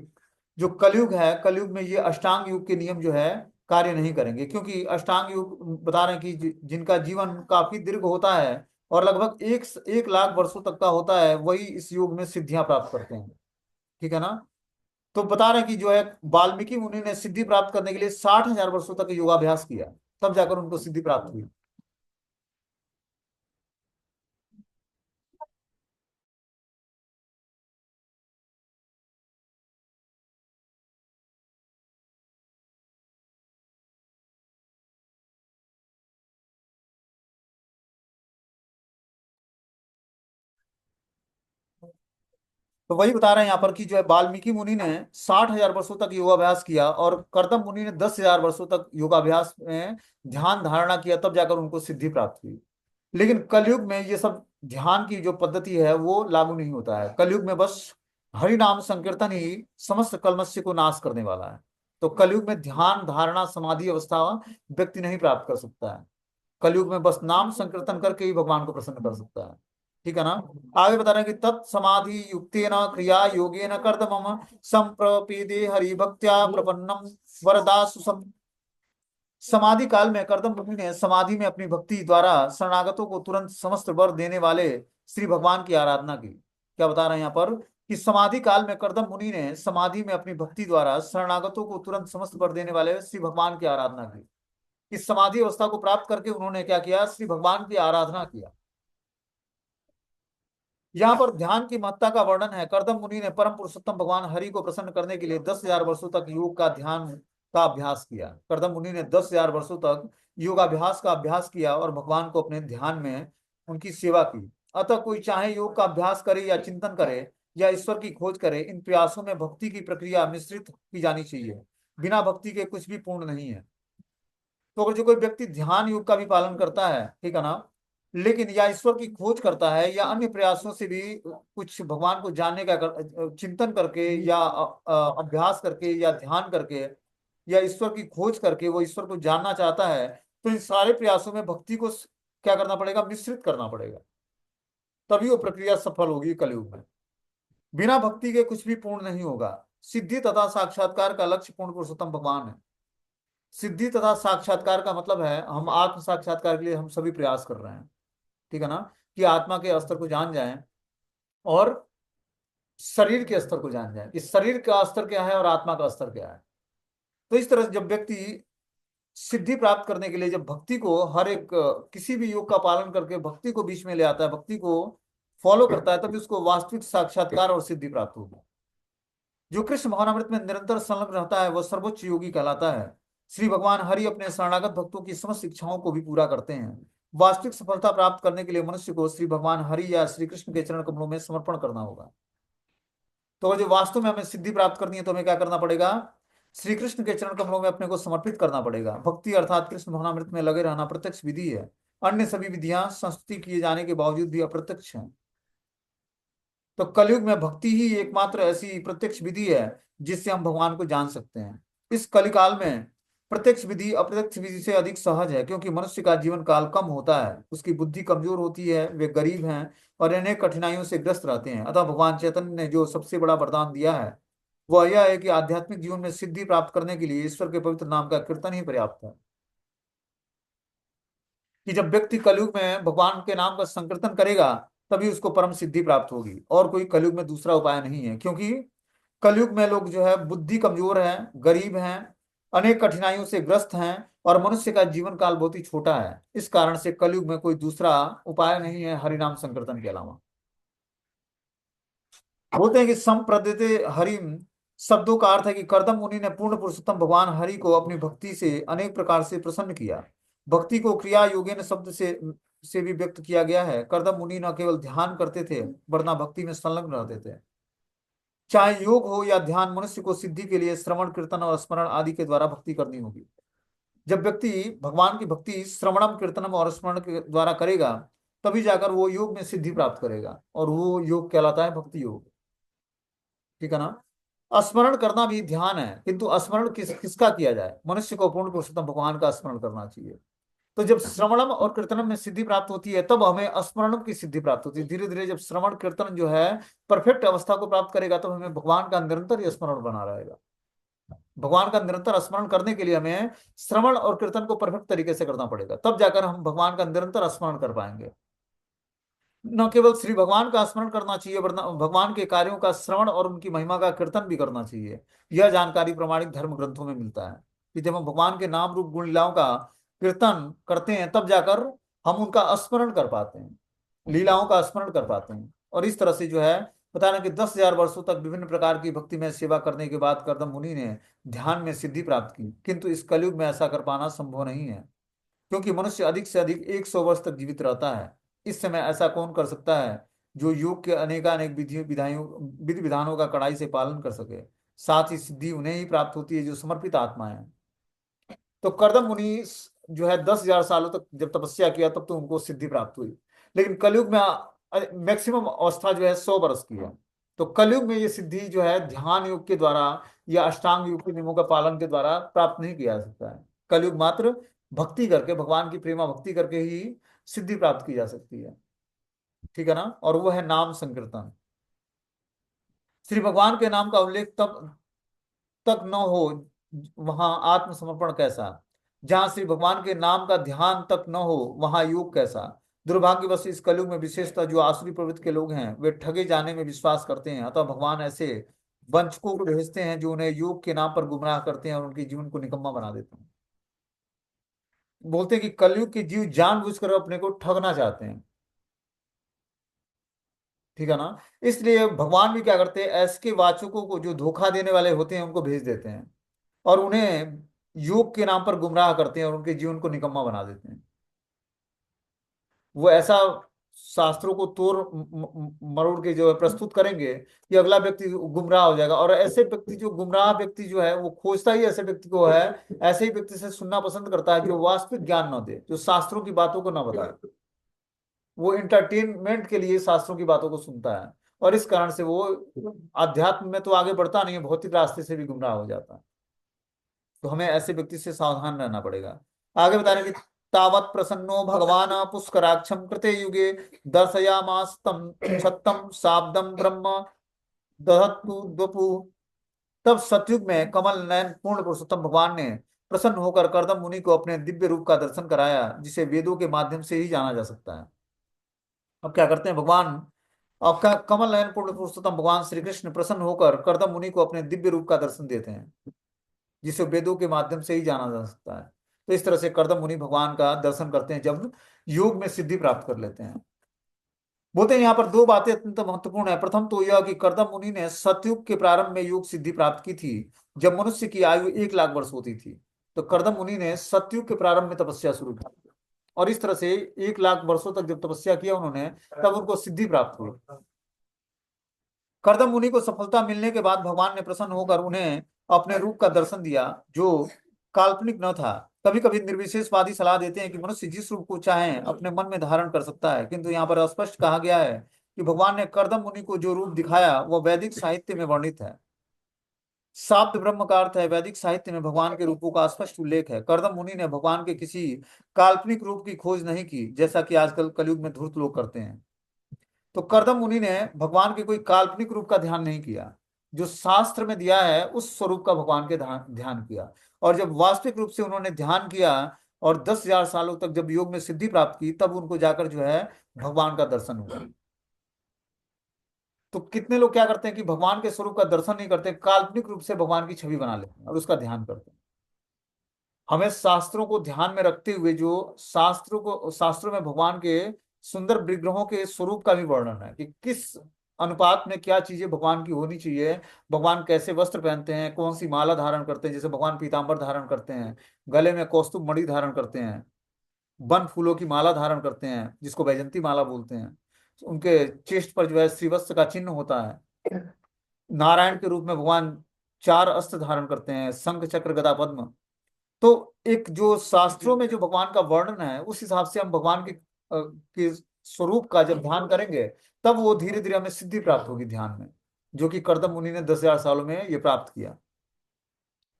जो कलयुग है, कलयुग में ये अष्टांग युग के नियम जो है कार्य नहीं करेंगे, क्योंकि अष्टांग युग बता रहे हैं कि जिनका जीवन काफी दीर्घ होता है और लगभग 1 लाख वर्षों तक का होता है, वही इस युग में सिद्धियां प्राप्त करते हैं। ठीक है ना। तो बता रहे हैं कि जो है वाल्मीकि मुनि ने सिद्धि प्राप्त करने के लिए 60,000 वर्षों तक योगाभ्यास किया, तब जाकर उनको सिद्धि प्राप्त हुई। तो वही बता रहे हैं यहाँ पर कि जो है वाल्मीकि मुनि ने 60,000 वर्षों तक योगाभ्यास किया और कर्दम मुनि ने 10,000 वर्षों तक योगाभ्यास में ध्यान धारणा किया, तब जाकर उनको सिद्धि प्राप्त हुई। लेकिन कलयुग में ये सब ध्यान की जो पद्धति है वो लागू नहीं होता है। कलयुग में बस हरि नाम संकीर्तन ही समस्त कलमस्य को नाश करने वाला है। तो कलयुग में ध्यान धारणा समाधि अवस्था व्यक्ति नहीं प्राप्त कर सकता है। कलयुग में बस नाम संकीर्तन करके ही भगवान को प्रसन्न कर सकता है। ठीक है ना। आगे बता रहे हैं कि तत्समाधि युक्तेन क्रिया योगेन कर्दमम संप्रपेदे हरि भक्त्या प्रपन्नम वरदासु। समाधि काल में कर्दम मुनि ने समाधि में अपनी भक्ति द्वारा शरणागतों को तुरंत समस्त वर देने वाले श्री भगवान की आराधना की। क्या बता रहे हैं यहाँ पर कि समाधि काल में कर्दम मुनि ने समाधि में अपनी भक्ति द्वारा शरणागतों को तुरंत समस्त वर देने वाले श्री भगवान की आराधना की। इस समाधि अवस्था को प्राप्त करके उन्होंने क्या किया, श्री भगवान की आराधना किया। यहाँ पर ध्यान की महत्ता का वर्णन है। कर्दम मुनि ने परम पुरुषोत्तम भगवान हरि को प्रसन्न करने के लिए 10,000 वर्षों तक योग का ध्यान का अभ्यास किया। कर्दम मुनि ने 10,000 वर्षों तक योगाभ्यास का अभ्यास किया और भगवान को अपने ध्यान में उनकी सेवा की। अतः कोई चाहे योग का अभ्यास करे या चिंतन करे या ईश्वर की खोज करे, इन प्रयासों में भक्ति की प्रक्रिया मिश्रित की जानी चाहिए। बिना भक्ति के कुछ भी पूर्ण नहीं है। तो अगर जो कोई व्यक्ति ध्यान योग का भी पालन करता है, ठीक है ना, लेकिन या ईश्वर की खोज करता है या अन्य प्रयासों से भी कुछ भगवान को जानने का चिंतन करके या अभ्यास करके या ध्यान करके या ईश्वर की खोज करके वो ईश्वर को जानना चाहता है, तो इन सारे प्रयासों में भक्ति को क्या करना पड़ेगा, मिश्रित करना पड़ेगा। तभी वो प्रक्रिया सफल होगी कलयुग में। बिना भक्ति के कुछ भी पूर्ण नहीं होगा। सिद्धि तथा साक्षात्कार का लक्ष्य पूर्ण पुरुषोत्तम भगवान है। सिद्धि तथा साक्षात्कार का मतलब है हम आत्म साक्षात्कार के लिए हम सभी प्रयास कर रहे हैं। ठीक है ना, कि आत्मा के स्तर को जान जाएं और शरीर के स्तर को जान जाएं कि शरीर का स्तर क्या है और आत्मा का स्तर क्या है। तो इस तरह से जब व्यक्ति सिद्धि प्राप्त करने के लिए जब भक्ति को हर एक किसी भी योग का पालन करके भक्ति को बीच में ले आता है, भक्ति को फॉलो करता है, तभी उसको वास्तविक साक्षात्कार और सिद्धि प्राप्त होगी। जो कृष्ण भावनामृत में निरंतर संलग्न रहता है वह सर्वोच्च योगी कहलाता है। श्री भगवान हरि अपने शरणागत भक्तों की समस्त इच्छाओं को भी पूरा करते हैं। वास्तविक सफलता प्राप्त करने के लिए मनुष्य को श्री भगवान हरि या श्री कृष्ण के चरण कमलों में समर्पण करना होगा। तो जो वास्तव में हमें सिद्धि प्राप्त करनी है तो हमें क्या करना पड़ेगा, श्री कृष्ण के चरण कमलों में अपने को समर्पित करना पड़ेगा। भक्ति अर्थात कृष्ण भावनामृत में लगे रहना प्रत्यक्ष विधि है। अन्य सभी विधियां संस्तुति किए जाने के बावजूद भी अप्रत्यक्ष हैं। तो कलयुग में भक्ति ही एकमात्र ऐसी प्रत्यक्ष विधि है जिससे हम भगवान को जान सकते हैं। इस कलिकाल में प्रत्यक्ष विधि अप्रत्यक्ष विधि से अधिक सहज है, क्योंकि मनुष्य का जीवन काल कम होता है, उसकी बुद्धि कमजोर होती है, वे गरीब हैं और अनेक कठिनाइयों से ग्रस्त रहते हैं। अतः भगवान चैतन्य ने जो सबसे बड़ा वरदान दिया है वह यह है कि आध्यात्मिक जीवन में सिद्धि प्राप्त करने के लिए ईश्वर के पवित्र नाम का कीर्तन ही पर्याप्त है। कि जब व्यक्ति कलयुग में भगवान के नाम का संकीर्तन करेगा तभी उसको परम सिद्धि प्राप्त होगी, और कोई कलयुग में दूसरा उपाय नहीं है। क्योंकि कलयुग में लोग जो है बुद्धि कमजोर है, गरीब हैं, अनेक कठिनाइयों से ग्रस्त हैं और मनुष्य का जीवन काल बहुत ही छोटा है। इस कारण से कलयुग में कोई दूसरा उपाय नहीं है हरिनाम संकीर्तन के अलावा। बोलते हैं कि संप्रदिते हरिम शब्दों का अर्थ है कि कर्दम मुनि ने पूर्ण पुरुषोत्तम भगवान हरि को अपनी भक्ति से अनेक प्रकार से प्रसन्न किया। भक्ति को क्रिया योगेन शब्द से भी व्यक्त किया गया है। कर्दम मुनि न केवल ध्यान करते थे वरना भक्ति में संलग्न रहते थे। चाहे योग हो या ध्यान, मनुष्य को सिद्धि के लिए श्रवण कीर्तन और स्मरण आदि के द्वारा भक्ति करनी होगी। जब व्यक्ति भगवान की भक्ति श्रवणम कीर्तनम और स्मरण के द्वारा करेगा तभी जाकर वो योग में सिद्धि प्राप्त करेगा, और वो योग कहलाता है भक्ति योग। ठीक है ना। स्मरण करना भी ध्यान है, किंतु स्मरण किसका किया जाए, मनुष्य को पूर्ण पुरुषोत्तम भगवान का स्मरण करना चाहिए। तो जब श्रवणम और कीर्तनम में सिद्धि प्राप्त होती है तब हमें स्मरणम की सिद्धि प्राप्त होती है। धीरे धीरे जब श्रवण कीर्तन जो है परफेक्ट अवस्था को प्राप्त करेगा तब हमें भगवान का निरंतर ही स्मरण बना रहेगा। भगवान का निरंतर स्मरण करने के लिए हमें श्रवण और कीर्तन को परफेक्ट तरीके से करना पड़ेगा, तब जाकर हम भगवान का निरंतर स्मरण कर पाएंगे। न केवल श्री भगवान का स्मरण करना चाहिए वरना भगवान के कार्यों का श्रवण और उनकी महिमा का कीर्तन भी करना चाहिए। यह जानकारी प्रमाणिक धर्म ग्रंथों में मिलता है कि जब हम भगवान के नाम रूप गुण लीलाओं का कीर्तन करते हैं तब जाकर हम उनका स्मरण कर पाते हैं, लीलाओं का स्मरण कर पाते हैं। और इस तरह से जो है पता ना कि 10,000 वर्षों तक विभिन्न प्रकार की भक्ति में सेवा करने के बाद कर्दम मुनि ने ध्यान में सिद्धि प्राप्त की, किंतु इस कलयुग में ऐसा कर पाना संभव नहीं है, क्योंकि मनुष्य अधिक से अधिक 100 वर्ष तक जीवित रहता है। इस समय ऐसा कौन कर सकता है जो योग के अनेकानेक विधि विधानों का कड़ाई से पालन कर सके। साथ ही सिद्धि उन्हें ही प्राप्त होती है जो समर्पित आत्मा है। तो कर्दम मुनि जो है 10,000 सालों तक जब तपस्या किया तब तो उनको सिद्धि प्राप्त हुई, लेकिन कलयुग में मैक्सिमम अवस्था जो है 100 वर्ष की है। तो कलयुग में ये सिद्धि जो है ध्यान योग के द्वारा या अष्टांग योग के नियमों का पालन के द्वारा प्राप्त नहीं किया जा सकता है। कलयुग मात्र भक्ति करके, भगवान की प्रेमा भक्ति करके ही सिद्धि प्राप्त की जा सकती है। ठीक है ना। और वो है नाम संकीर्तन। श्री भगवान के नाम का उल्लेख तब तक न हो वहां आत्मसमर्पण कैसा, जहां श्री भगवान के नाम का ध्यान तक न हो वहां योग कैसा। दुर्भाग्यवश इस कलयुग में विशेषतः जो आसुरी प्रवृत्ति के लोग हैं वे ठगे जाने में विश्वास करते हैं, अतः भगवान ऐसे वंचकों को भेजते हैं जो उन्हें योग के नाम पर गुमराह करते हैं और उनके जीवन को निकम्मा बना देते हैं। बोलते हैं कि कलयुग के जीव जानबूझकर अपने को ठगना चाहते हैं। ठीक है ना। इसलिए भगवान भी क्या करते हैं, ऐसे के वाचकों को जो धोखा देने वाले होते हैं उनको भेज देते हैं और उन्हें योग के नाम पर गुमराह करते हैं और उनके जीवन को निकम्मा बना देते हैं। वो ऐसा शास्त्रों को तोड़ मरोड़ के जो है प्रस्तुत करेंगे कि अगला व्यक्ति गुमराह हो जाएगा। और ऐसे व्यक्ति जो गुमराह व्यक्ति जो है वो खोजता ही ऐसे व्यक्ति को है, ऐसे ही व्यक्ति से सुनना पसंद करता है जो वास्तविक ज्ञान न दे, जो शास्त्रों की बातों को न बताए। वो इंटरटेनमेंट के लिए शास्त्रों की बातों को सुनता है और इस कारण से वो अध्यात्म में तो आगे बढ़ता नहीं है, भौतिक रास्ते से भी गुमराह हो जाता है। तो हमें ऐसे व्यक्ति से सावधान रहना पड़ेगा। आगे बता रहे हैं कि तावत प्रसन्नो भगवान पुष्कराक्षम कृते युगे दर्शयामास तम सत्यम शाब्दम ब्रह्म दधतु द्वपु। तब सतयुग में कमल नयन पूर्ण पुरुषोत्तम भगवान ने प्रसन्न होकर कर्दम मुनि को अपने दिव्य रूप का दर्शन कराया, जिसे वेदों के माध्यम से ही जाना जा सकता है। अब क्या करते हैं भगवान, आपका कमल नयन पूर्ण पुरुषोत्तम भगवान श्री कृष्ण प्रसन्न होकर कर्दम मुनि को अपने दिव्य रूप का दर्शन देते हैं, जिसे वेदों के माध्यम से ही जाना जा सकता है। तो इस तरह से कर्दम मुनि भगवान का दर्शन करते हैं जब योग में सिद्धि प्राप्त कर लेते हैं। बोलते हैं यहाँ पर दो बातें अत्यंत महत्वपूर्ण है। प्रथम तो यह कि कर्दम मुनि ने सतयुग के प्रारंभ में योग सिद्धि प्राप्त की थी जब मनुष्य की आयु 1 लाख वर्ष होती थी। तो कर्दम मुनि ने सतयुग के प्रारंभ में तपस्या शुरू की और इस तरह से 1 लाख वर्षों तक जब तपस्या किया उन्होंने तब उनको सिद्धि प्राप्त हुई। कर्दम मुनि को सफलता मिलने के बाद भगवान ने प्रसन्न होकर उन्हें अपने रूप का दर्शन दिया जो काल्पनिक न था। कभी कभी निर्विशेषवादी सलाह देते हैं कि मनुष्य जिस रूप को चाहे अपने मन में धारण कर सकता है, किंतु यहाँ पर स्पष्ट कहा गया है कि भगवान ने कर्दम मुनि को जो रूप दिखाया वह वैदिक साहित्य में वर्णित है। शाब्द ब्रह्म का अर्थ है, वैदिक साहित्य में भगवान के रूपों का स्पष्ट उल्लेख है। कर्दम मुनि ने भगवान के किसी काल्पनिक रूप की खोज नहीं की जैसा कि आजकल कलयुग में धूर्त लोग करते हैं। तो कर्दम मुनि ने भगवान के कोई काल्पनिक रूप का ध्यान नहीं किया, जो शास्त्र में दिया है उस स्वरूप का भगवान के ध्यान किया। और जब वास्तविक रूप से उन्होंने ध्यान किया और 10,000 सालों तक जब योग में सिद्धि प्राप्त की तब उनको जाकर जो है भगवान का दर्शन हुआ। तो कितने लोग क्या करते हैं कि भगवान के स्वरूप का दर्शन नहीं करते, काल्पनिक रूप से भगवान की छवि बना लेते हैं और उसका ध्यान करते हैं। हमें शास्त्रों को ध्यान में रखते हुए जो शास्त्रों में भगवान के सुंदर विग्रहों के स्वरूप का भी वर्णन है कि किस अनुपात में क्या चीजें भगवान की होनी चाहिए, भगवान कैसे वस्त्र पहनते हैं, कौन सी माला धारण करते हैं, जैसे भगवान पीतांबर धारण करते हैं, गले में कौस्तुभ मणि धारण करते हैं, वन फूलों की माला धारण करते हैं जिसको वैजंती माला बोलते हैं, उनके चेस्ट पर जो है श्रीवत्स का चिन्ह होता है। नारायण के रूप में भगवान 4 अस्त्र धारण करते हैं, शंख चक्र गदा पद्म। तो एक जो शास्त्रों में जो भगवान का वर्णन है उस हिसाब से हम भगवान के स्वरूप का जब ध्यान करेंगे तब वो धीरे धीरे हमें सिद्धि प्राप्त होगी ध्यान में, जो कि कर्दम मुनि ने 10,000 सालों में ये प्राप्त किया।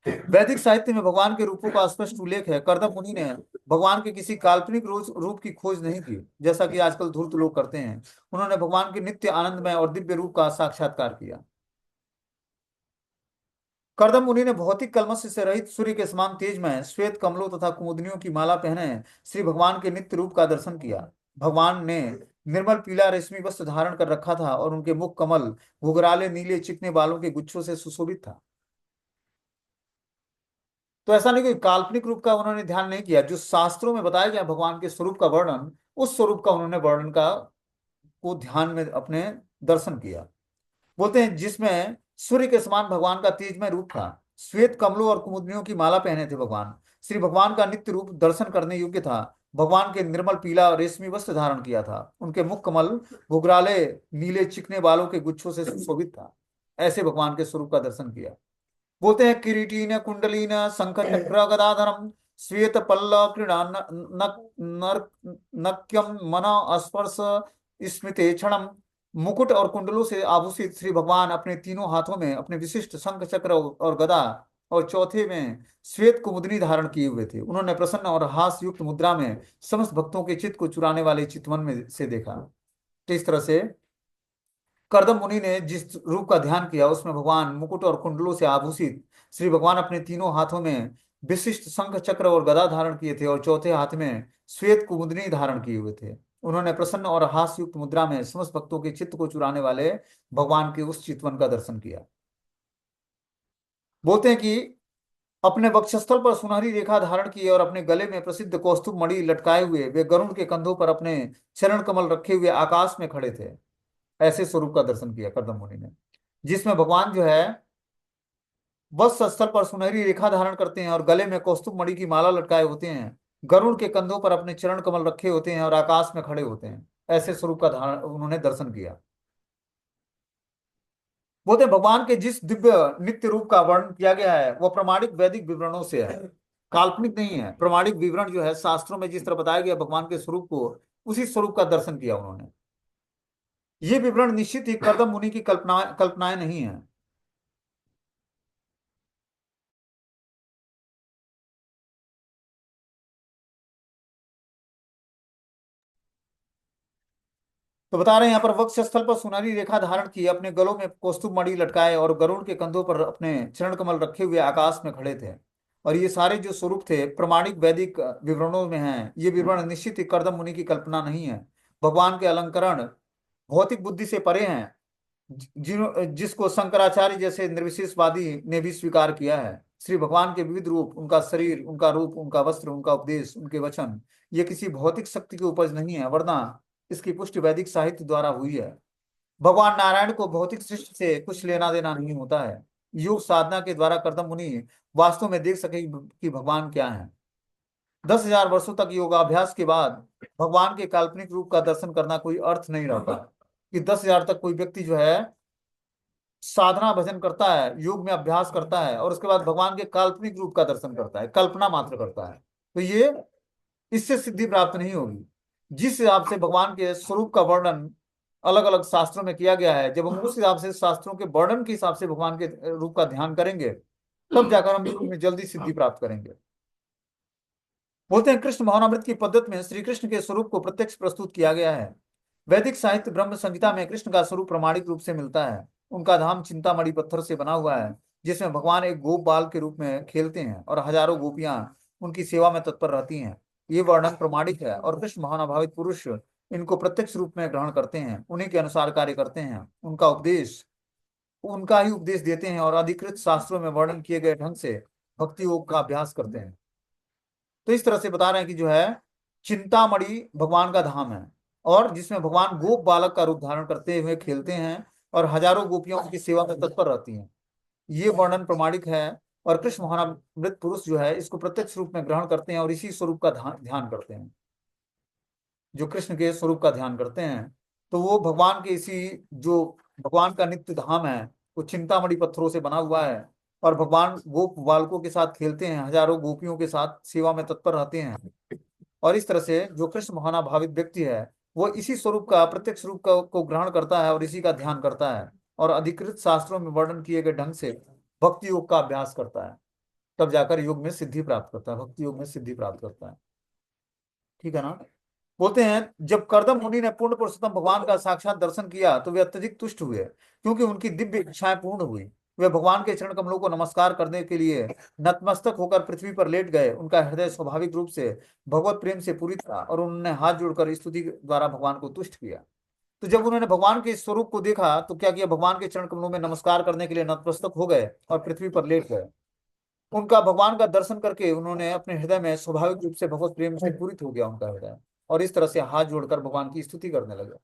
वैदिक साहित्य में भगवान के रूपों का स्पष्ट उल्लेख है। कर्दम मुनि ने भगवान के किसी काल्पनिक रूप की खोज नहीं की, जैसा कि आजकल धूर्त लोग करते हैं। उन्होंने भगवान के नित्य आनंदमय और दिव्य रूप का साक्षात्कार किया। कर्दम मुनि ने भौतिक कल्मश से रहित सूर्य के समान तेजमय श्वेत कमलों तथा कुमुदनियों की माला पहने श्री भगवान के नित्य रूप का दर्शन किया। भगवान ने निर्मल पीला रेशमी वस्त्र धारण कर रखा था और उनके मुख कमल घुघराले नीले चिकने बालों के गुच्छों से सुशोभित था। तो ऐसा नहीं, कोई काल्पनिक रूप का उन्होंने ध्यान नहीं किया। जो शास्त्रों में बताया गया भगवान के स्वरूप का वर्णन, उस स्वरूप का उन्होंने वर्णन का को ध्यान में अपने दर्शन किया। बोलते हैं जिसमें सूर्य के समान भगवान का तेजमय रूप था, श्वेत कमलों और कुमुदनियों की माला पहने थे भगवान। श्री भगवान का नित्य रूप दर्शन करने योग्य था। भगवान के निर्मल पीला और रेशमी वस्त्र धारण किया था। उनके मुख कमल घुघराले नीले चिकने बालों के गुच्छों से सुशोभित था। ऐसे भगवान के स्वरूप का दर्शन किया। बोलते हैं किरीटीन कुंडलीन शंख चक्र गदाधरम श्वेत पल्लव क्रीड़ा नक्यम मना स्पर्श स्मृति क्षणम। मुकुट और कुंडलों से आभूषित श्री भगवान अपने तीनों हाथों में अपने विशिष्ट शंख चक्र और गदा, और चौथे में श्वेत कुमुदनी धारण किए हुए थे। उन्होंने प्रसन्न और हास्य युक्त मुद्रा में समस्त भक्तों के चित्त को चुराने वाले चितवन में से देखा। तो इस तरह से कर्दम मुनि ने जिस रूप का ध्यान किया, उसमें भगवान मुकुट और कुंडलों से आभूषित श्री भगवान अपने तीनों हाथों में विशिष्ट शंख चक्र और गदा धारण किए थे और चौथे हाथ में श्वेत कुमुदनी धारण किए हुए थे। उन्होंने प्रसन्न और हास्य युक्त मुद्रा में समस्त भक्तों के चित्त को चुराने वाले भगवान के उस चितवन का दर्शन किया। बोलते हैं कि अपने वक्षस्थल पर सुनहरी रेखा धारण किए और अपने गले में प्रसिद्ध कौस्तुभ मणि लटकाए हुए वे गरुड़ के कंधों पर अपने चरण कमल रखे हुए आकाश में खड़े थे। ऐसे स्वरूप का दर्शन किया कर्दम मुनि ने, जिसमें भगवान जो है वत्स स्थल पर सुनहरी रेखा धारण करते हैं और गले में कौस्तुभ मणि की माला लटकाए होते हैं, गरुड़ के कंधों पर अपने चरण कमल रखे होते हैं और आकाश में खड़े होते हैं। ऐसे स्वरूप का धारण उन्होंने दर्शन किया। बोलते हैं भगवान के जिस दिव्य नित्य रूप का वर्णन किया गया है वह प्रमाणिक वैदिक विवरणों से है, काल्पनिक नहीं है। प्रमाणिक विवरण जो है शास्त्रों में जिस तरह बताया गया भगवान के स्वरूप को, उसी स्वरूप का दर्शन किया उन्होंने। ये विवरण निश्चित ही कर्दम मुनि की कल्पनाएं नहीं है। तो बता रहे हैं यहाँ पर वक्ष स्थल पर सुनहरी रेखा धारण की, अपने गलों में कौस्तुभ मणि लटकाए और गरुड़ के कंधों पर अपने चरण कमल रखे हुए आकाश में खड़े थे। और ये सारे जो स्वरूप थे प्रमाणिक वैदिक विवरणों में हैं। ये विवरण निश्चित ही कर्दम मुनि की कल्पना नहीं है। भगवान के अलंकरण भौतिक बुद्धि से परे हैं, जिसको शंकराचार्य जैसे निर्विशेषवादी ने भी स्वीकार किया है। श्री भगवान के विविध रूप, उनका शरीर, उनका रूप, उनका वस्त्र, उनका उपदेश, उनके वचन, ये किसी भौतिक शक्ति की उपज नहीं है, वरना इसकी पुष्टि वैदिक साहित्य द्वारा हुई है। भगवान नारायण को भौतिक सृष्टि से कुछ लेना देना नहीं होता है। योग साधना के द्वारा कर्दम मुनि वास्तव में देख सके कि भगवान क्या है। 10,000 वर्षों तक योगाभ्यास के बाद भगवान के काल्पनिक रूप का दर्शन करना कोई अर्थ नहीं रहता। कि 10,000 तक कोई व्यक्ति जो है साधना भजन करता है, योग में अभ्यास करता है और उसके बाद भगवान के काल्पनिक रूप का दर्शन करता है, कल्पना मात्र करता है, तो ये इससे सिद्धि प्राप्त नहीं होगी। जिस हिसाब से भगवान के स्वरूप का वर्णन अलग अलग शास्त्रों में किया गया है, जब हम उस हिसाब से शास्त्रों के वर्णन के हिसाब से भगवान के रूप का ध्यान करेंगे, तब जाकर हम में जल्दी सिद्धि प्राप्त करेंगे। बोलते हैं कृष्ण भावनामृत की पद्धति में श्री कृष्ण के स्वरूप को प्रत्यक्ष प्रस्तुत किया गया है। वैदिक साहित्य ब्रह्म संहिता में कृष्ण का स्वरूप प्रमाणिक रूप से मिलता है। उनका धाम चिंतामणि पत्थर से बना हुआ है, जिसमें भगवान एक गोप बाल के रूप में खेलते हैं और हजारों गोपियां उनकी सेवा में तत्पर रहती हैं। ये वर्णन प्रमाणिक है और कृष्ण महानुभावित पुरुष इनको प्रत्यक्ष रूप में ग्रहण करते हैं, उन्हीं के अनुसार कार्य करते हैं, उनका उपदेश उनका ही उपदेश देते हैं और अधिकृत शास्त्रों में वर्णन किए गए ढंग से भक्ति योग का अभ्यास करते हैं। तो इस तरह से बता रहे हैं कि जो है चिंतामणि भगवान का धाम है, और जिसमें भगवान गोप बालक का रूप धारण करते हुए खेलते हैं और हजारों गोपियों की सेवा में तत्पर रहती हैं। ये वर्णन प्रमाणिक है और कृष्ण महानामृत पुरुष जो है इसको प्रत्यक्ष रूप में ग्रहण करते हैं और इसी स्वरूप का ध्यान करते हैं। जो कृष्ण के स्वरूप का ध्यान करते हैं, तो वो भगवान के इसी जो भगवान का नित्य धाम है, वो चिंतामणि पत्थरों से बना हुआ है और भगवान गोप बालकों के साथ खेलते हैं, हजारों गोपियों के साथ सेवा में तत्पर रहते हैं। और इस तरह से जो कृष्ण भावनाभावित व्यक्ति है वो इसी स्वरूप का प्रत्यक्ष रूप का को ग्रहण करता है और इसी का ध्यान करता है और अधिकृत शास्त्रों में वर्णन किए गए ढंग से भक्ति योग का अभ्यास करता है, तब जाकर योग में सिद्धि प्राप्त करता है, भक्ति योग में सिद्धि प्राप्त करता है। ठीक है ना। बोलते हैं जब कर्दम मुनि ने पूर्ण पुरुषोत्तम भगवान का साक्षात दर्शन किया तो वे अत्यधिक तुष्ट हुए, क्योंकि उनकी दिव्य इच्छाएं पूर्ण हुई। वे भगवान के चरण कमलों को नमस्कार करने के लिए नतमस्तक होकर पृथ्वी पर लेट गए। उनका हृदय स्वाभाविक रूप से भगवत प्रेम से पूरित था और उन्होंने हाथ जोड़कर स्तुति द्वारा भगवान को तुष्ट किया। तो जब उन्होंने भगवान के इस स्वरूप को देखा तो क्या किया, भगवान के चरण कमलों में नमस्कार करने के लिए नतमस्तक हो गए और पृथ्वी पर लेट गए। उनका भगवान का दर्शन करके उन्होंने अपने हृदय में स्वाभाविक रूप से भगवत प्रेम से पूरित हो गया उनका हृदय, और इस तरह से हाथ जोड़कर भगवान की स्तुति करने लगे।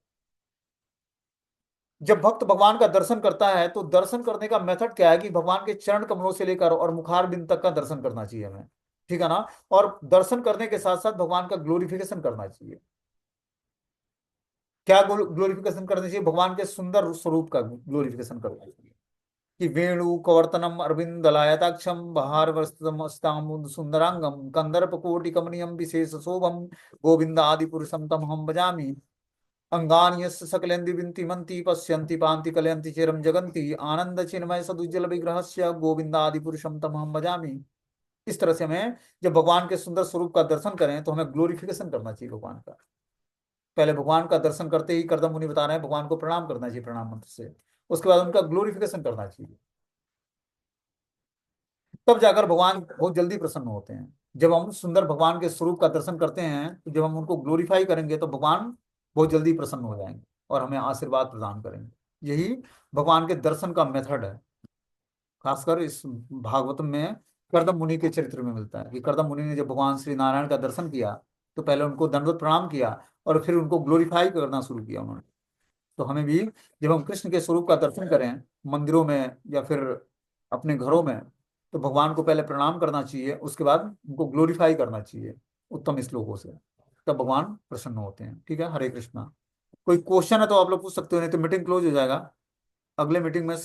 जब भक्त भगवान का दर्शन करता है तो दर्शन करने का मेथड क्या है कि भगवान के चरण कमलों से लेकर और मुखार बिंद तक का दर्शन करना चाहिए हमें। ठीक है ना। और दर्शन करने के साथ साथ भगवान का ग्लोरिफिकेशन करना चाहिए। क्या ग्लोरिफिकेशन करना चाहिए? भगवान के सुंदर स्वरूप का ग्लोरिफिकेशन करना चाहिए कि वेणु कवर्तनम अरविंद ललायताक्षम बहार वस्तामुद सुंदरांगम कंदर्प कोटि कमनीयम विशेष शोभम गोविंद आदि पुरुषम तम हम भजामि। अंगानि यस्य सकलेन्दि विन्ति मंति पश्यन्ति पान्ति कलयन्ति चिरम जगन्ति आनंद चिन्मय सदुज्जल विग्रहस्य गोविंद आदि पुरुषम तम हम भजामि। इस तरह से हमें जब भगवान के सुंदर स्वरूप का दर्शन करें तो हमें ग्लोरिफिकेशन करना चाहिए भगवान का। पहले भगवान का दर्शन करते ही करदम मुनि बता रहे हैं भगवान को प्रणाम करना चाहिए प्रणाम मंत्र से। उसके बाद उनका ग्लोरिफिकेशन करना चाहिए। तब जाकर भगवान बहुत जल्दी प्रसन्न होते हैं। जब हम सुंदर भगवान के स्वरूप का दर्शन करते हैं तो जब हम उनको ग्लोरीफाई करेंगे तो भगवान बहुत जल्दी प्रसन्न हो जाएंगे और हमें आशीर्वाद प्रदान करेंगे। यही भगवान के दर्शन का मेथड है। खासकर इस भागवतम में कर्दम मुनि के चरित्र में मिलता है कि कर्दम मुनि ने जब भगवान श्री नारायण का दर्शन किया तो पहले उनको दंडवत प्रणाम किया और फिर उनको ग्लोरीफाई करना शुरू किया उन्होंने। तो हमें भी जब हम कृष्ण के स्वरूप का दर्शन करें मंदिरों में या फिर अपने घरों में तो भगवान को पहले प्रणाम करना चाहिए, उसके बाद उनको ग्लोरीफाई करना चाहिए उत्तम श्लोकों से। तब भगवान प्रसन्न होते हैं। ठीक है। हरे कृष्णा। कोई क्वेश्चन है तो आप लोग पूछ सकते हो, नहीं तो मीटिंग क्लोज हो जाएगा। अगले मीटिंग में